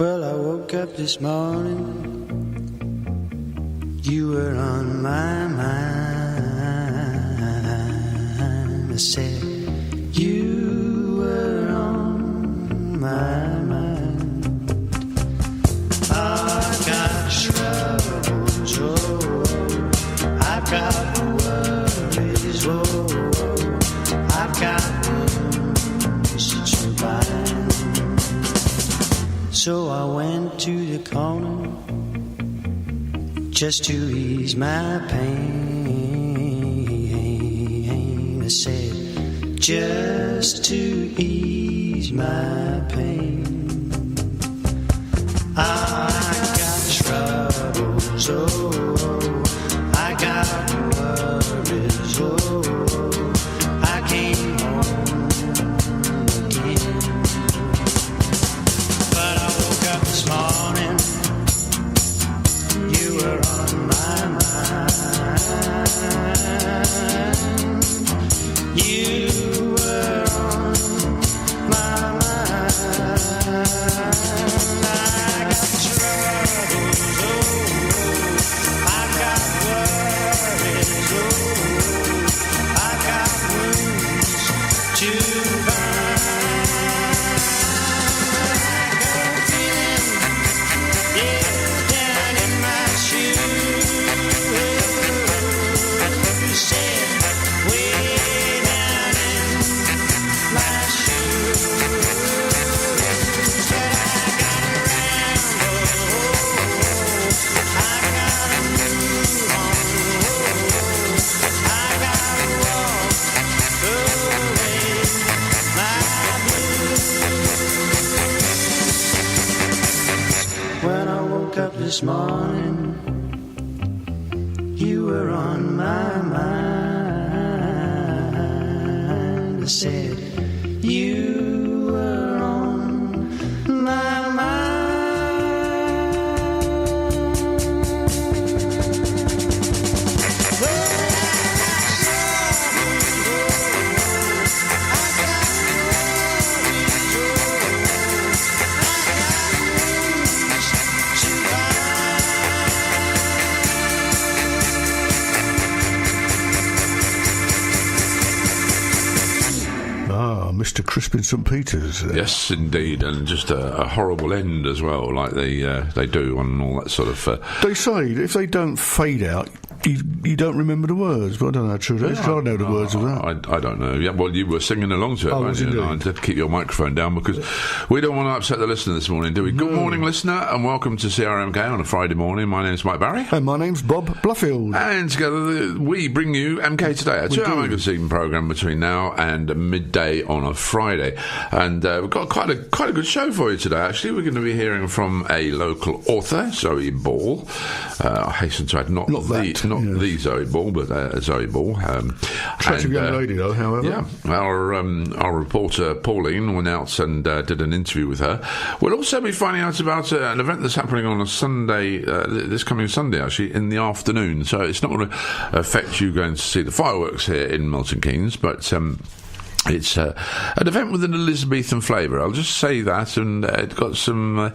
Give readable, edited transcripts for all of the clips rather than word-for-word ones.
Well, I woke up this morning, you were on my mind. I said, you were on my mind. I got troubles, oh, I've got worries, oh, I've got wounds to bind. So I went to the corner just to ease my pain. I said, just to ease my pain. I got troubles, oh, I got worries, oh, I came home again. But I woke up this morning, you were on my mind. You were on my mind. I got troubles, oh, I got worries, oh, I got wounds to bind. When I woke up this morning, you were on my mind. I said, you were on my mind. Mr. Crispin St. Peter's. Yes, indeed, and just a horrible end as well, like they do on all that sort of... They say if they don't fade out, you don't remember the words, but I don't know how true that is. I know the words of that. I don't know. Yeah, well, you were singing along to it, weren't you? I had to keep your microphone down because we don't want to upset the listener this morning, do we? No. Good morning, listener, and welcome to CRMK on a Friday morning. My name's Mike Barry. And my name's Bob Bluffield. And together we bring you MK Today, a 2-hour magazine programme between now and midday on a Friday. And we've got quite a good show for you today, actually. We're going to be hearing from a local author, Zoe Ball. I hasten to add, not the Zoe Ball, but Zoe Ball. Attractive young lady, though, however. Yeah. Our reporter, Pauline, went out and did an interview with her. We'll also be finding out about an event that's happening on a Sunday, this coming Sunday, actually, in the afternoon. So it's not going to affect you going to see the fireworks here in Milton Keynes, but... it's an event with an Elizabethan flavour. I'll just say that, and it's got some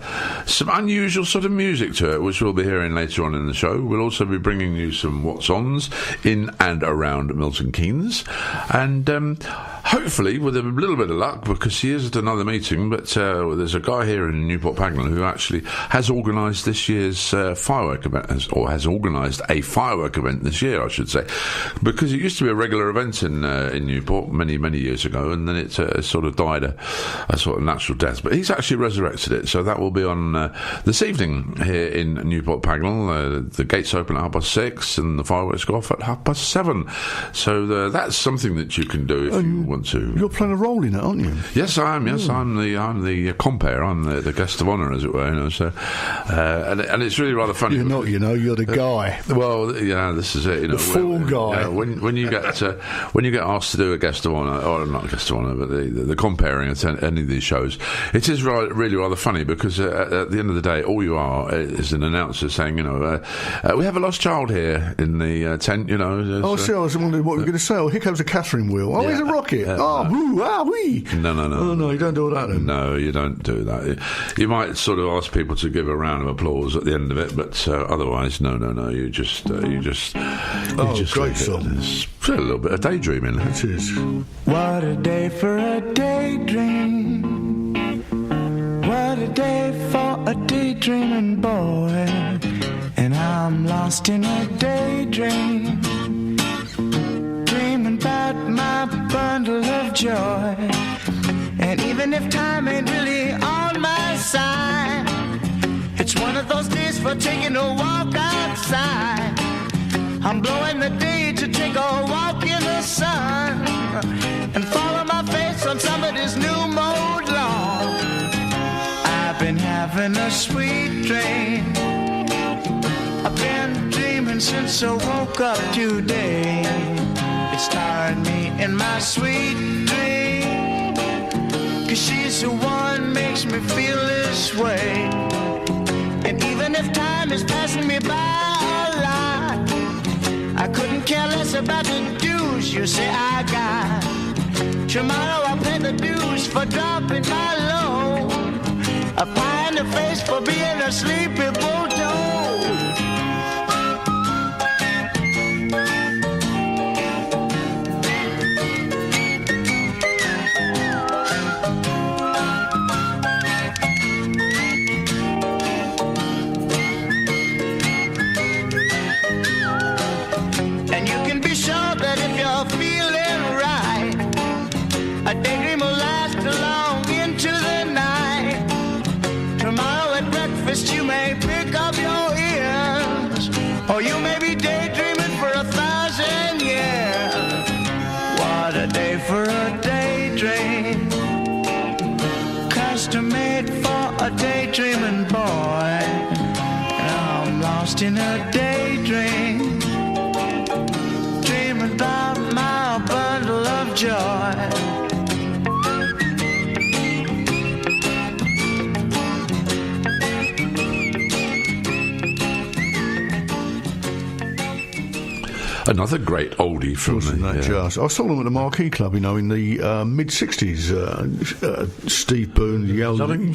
unusual sort of music to it, which we'll be hearing later on in the show. We'll also be bringing you some what's-ons in and around Milton Keynes, and hopefully with a little bit of luck, because he is at another meeting, but there's a guy here in Newport Pagnell who actually has organised this year's firework event, or has organised a firework event this year, I should say, because it used to be a regular event in Newport many years ago, and then it sort of died a sort of natural death. But he's actually resurrected it, so that will be on this evening here in Newport Pagnell. The gates open at 6:30, and the fireworks go off at 7:30. So that's something that you can do if you want to. You're playing a role in it, aren't you? Yes, I am. Yes, I'm the compere. I'm the guest of honour, as it were. You know, so and it's really rather funny. You're not. You're the guy. Well, yeah, this is it. You know, the full guy. When you get asked to do a guest of honour, or not a guest of honour, but the comparing at any of these shows, it is really rather funny, because at the end of the day, all you are is an announcer saying, you know, we have a lost child here in the tent. You know. I was wondering what we were going to say. Oh, here comes a Catherine wheel. Oh, here's a rocket. woo, ah, wee. No. Oh, no, you don't do all that then. No, you don't do that. You might sort of ask people to give a round of applause at the end of it, but otherwise, no. You just great song. It's a little bit of daydreaming. It is. What a day for a daydream. What a day for a daydreaming boy. And I'm lost in a daydream, dreaming about my bundle of joy. And even if time ain't really on my side, it's one of those days for taking a walk outside. I'm blowing the day to take a walk in the sun and follow my face on somebody's new mode lawn. I've been having a sweet dream. I've been dreaming since I woke up today. It starred me in my sweet dream, 'cause she's the one makes me feel this way. And even if time is passing me by a lot, I couldn't care less about the dues you say I got. Tomorrow I'll pay the dues for dropping my load, a pie in the face for being a sleepy bulldog. A daydream will last along into the night. Tomorrow at breakfast you may pick up your ears, or you may be daydreaming for 1,000 years. What a day for a daydream, custom made for a daydreaming boy. And I'm lost in a daydream, dreaming about my bundle of joy. Another great oldie from I saw them at the Marquee Club, in the mid-'60s. Steve Boone, Yell Janowski,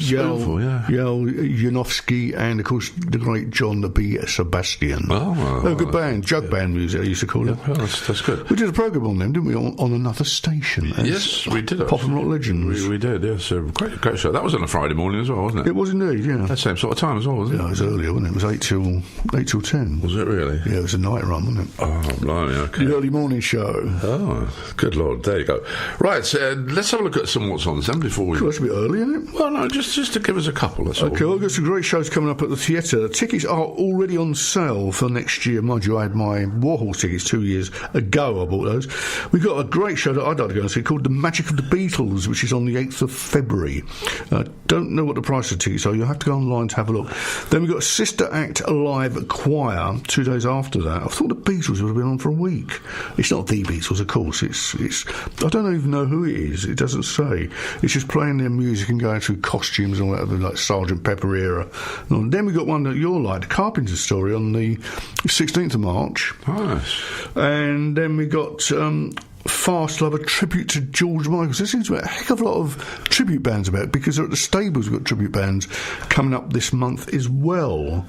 and, of course, the great John B. Sebastian. They were good band, jug band music, I used to call it. Yeah, that's good. We did a programme on them, didn't we, on another station? Yes, we did. Pop and Rock Legends. We did, yes. Great show. That was on a Friday morning as well, wasn't it? It was indeed, yeah. That same sort of time as well, wasn't it? Yeah, it was earlier, wasn't it? It was 8 till 10. Was it really? Yeah, it was a night run, wasn't it? Oh, blimey, okay. The early morning show. Oh, good Lord. There you go. Right, let's have a look at some what's on then before we... Sure, that's a bit early, isn't it? Well, no, just to give us a couple, that's all. Okay, well, we've got some great shows coming up at the theatre. Tickets are already on sale for next year. Mind you, I had my Warhol tickets 2 years ago. I bought those. We've got a great show that I'd like to go and see called The Magic of the Beatles, which is on the 8th of February. Don't know what the price of tickets are. You'll have to go online to have a look. Then we've got Sister Act Live Choir 2 days after that. I thought the Beatles would have been on for a week. It's not the Beatles, of course. It's I don't even know who it is. It doesn't say. It's just playing their music and going through costumes and all that, like Sgt. Pepper era. And then we got one that you'll like, the Carpenter Story, on the 16th of March. Nice. And then we got Fast Love, a tribute to George Michael. There seems to be a heck of a lot of tribute bands about, because at the Stables we've got tribute bands coming up this month as well.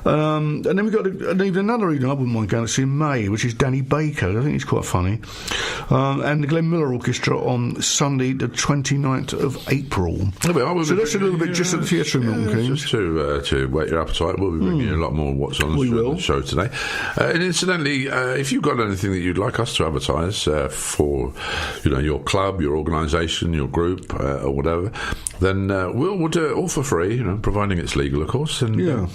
And then we've got even another evening I wouldn't mind going to see in May, which is Danny Baker. I think he's quite funny. And the Glenn Miller Orchestra on Sunday the 29th of April. So that's a little bit just at the theatre in Milton Keynes. Just to whet your appetite, we'll be bringing you a lot more what's on the show today. And incidentally, if you've got anything that you'd like us to advertise for your club, your organisation, your group, or whatever, then we'll do it all for free, providing it's legal, of course. And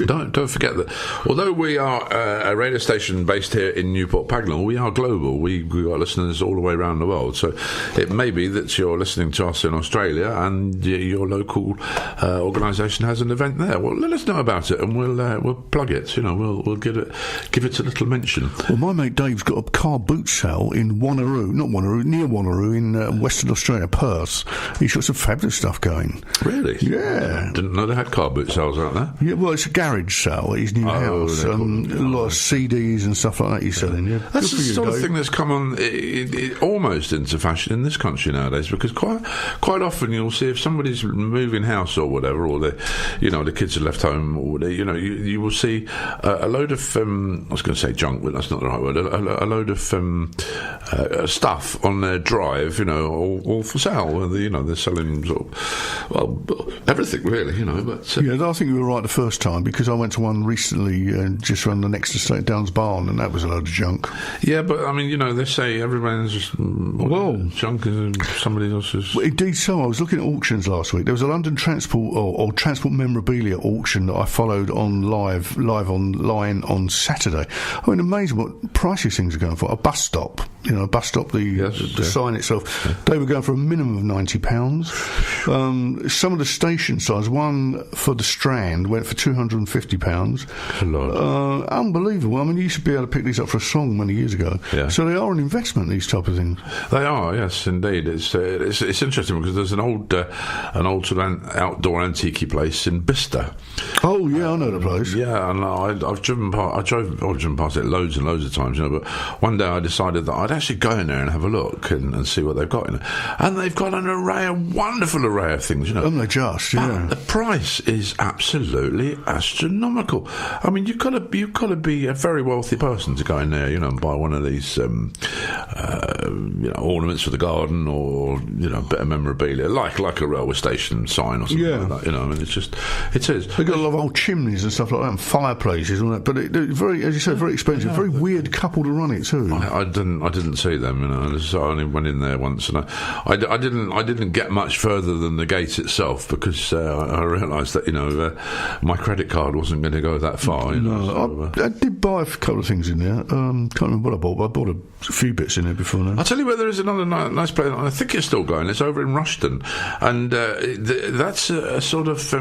don't forget that although we are a radio station based here in Newport Pagnell, we are global. We've got listeners all the way around the world. So it may be that you're listening to us in Australia and your local organisation has an event there. Well, let us know about it, and we'll plug it. We'll give it a little mention. Well, my mate Dave's got a car boot sale in near Wanneroo in Western Australia, Perth. He's got some fabulous stuff going. Really? Yeah. Didn't know they had car boot sales out there. Yeah, well, it's a garage sale at his new house. A lot of CDs and stuff like that he's selling. Yeah. That's the sort of thing that's come on almost into fashion in this country nowadays, because quite often you'll see if somebody's moving house or whatever, or the kids are left home, or you will see a load of I was going to say junk, but that's not the right word. A load of stuff on their drive, all for sale. They're selling sort of, everything really, But yeah, I think you were right the first time, because I went to one recently just around the next estate, Downs Barn, and that was a load of junk. Yeah, but I mean, they say everyone's just junk is somebody else's. Well, indeed, so I was looking at auctions last week. There was a London Transport or Transport Memorabilia auction that I followed on live online on Saturday. I mean, amazing what prices things are going for. A bus stop, the sign itself. Yeah. They were going for a minimum of £90. Some of the station signs, one for the Strand went for £250. Unbelievable. I mean, you used to be able to pick these up for a song many years ago. Yeah. So they are an investment, these type of things. They are, yes, indeed. It's interesting because there's an old sort of outdoor antique place in Bicester. Oh yeah, I know the place. Yeah, and I've driven past it loads and loads of times, but one day I decided that I'd actually go in there and have a look and see what they've got in it. And they've got a wonderful array of things, And they just, yeah. But the price is absolutely astronomical. I mean, you've got to be a very wealthy person to go in there, and buy one of these ornaments for the garden, or a bit of memorabilia, like a railway station sign or something like that. I mean, it is. They've got a lot of old chimneys and stuff like that, and fireplaces and all that. But they're very, as you said, very expensive. Very weird couple to run it too. I didn't see them. So I only went in there once, and I didn't get much further than the gate itself, because I realised that my credit card wasn't going to go that far. I did buy a couple of things in there. Can't remember what I bought, but I bought a few bits in there before now. I'll tell you where there is another nice place. I think it's still going. It's over in Rushden, and that's a sort of.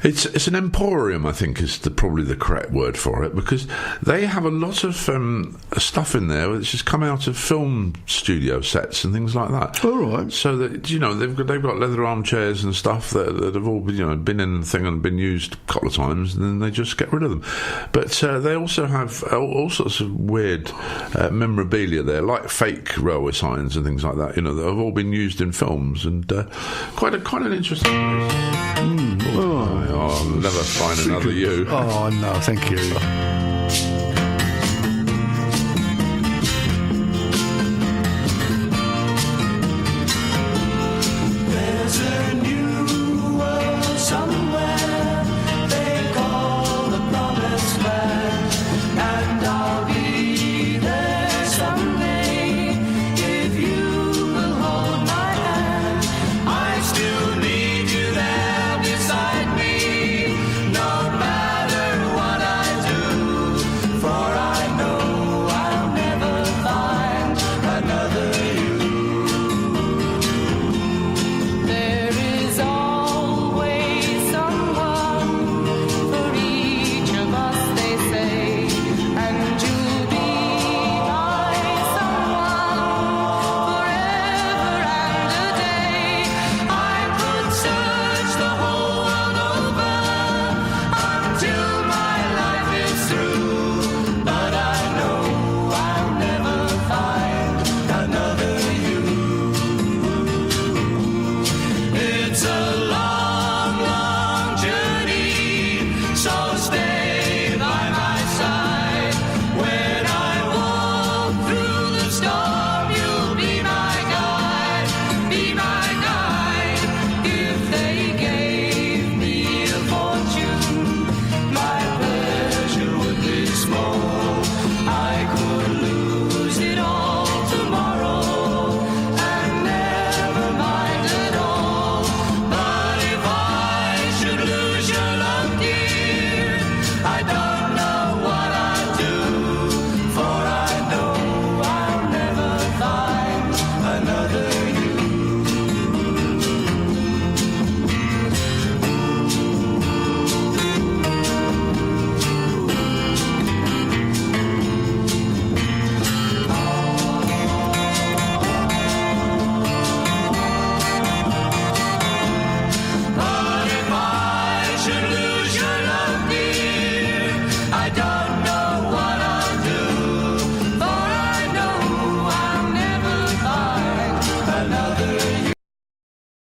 It's an emporium, I think, is probably the correct word for it, because they have a lot of stuff in there which has come out of film studio sets and things like that. All right. So that they've got leather armchairs and stuff that have all been in the thing and been used a couple of times, and then they just get rid of them. But they also have all sorts of weird memorabilia there, like fake railway signs and things like that. That have all been used in films, and quite an interesting place. Oh, I'll never find another you. Oh, no, thank you.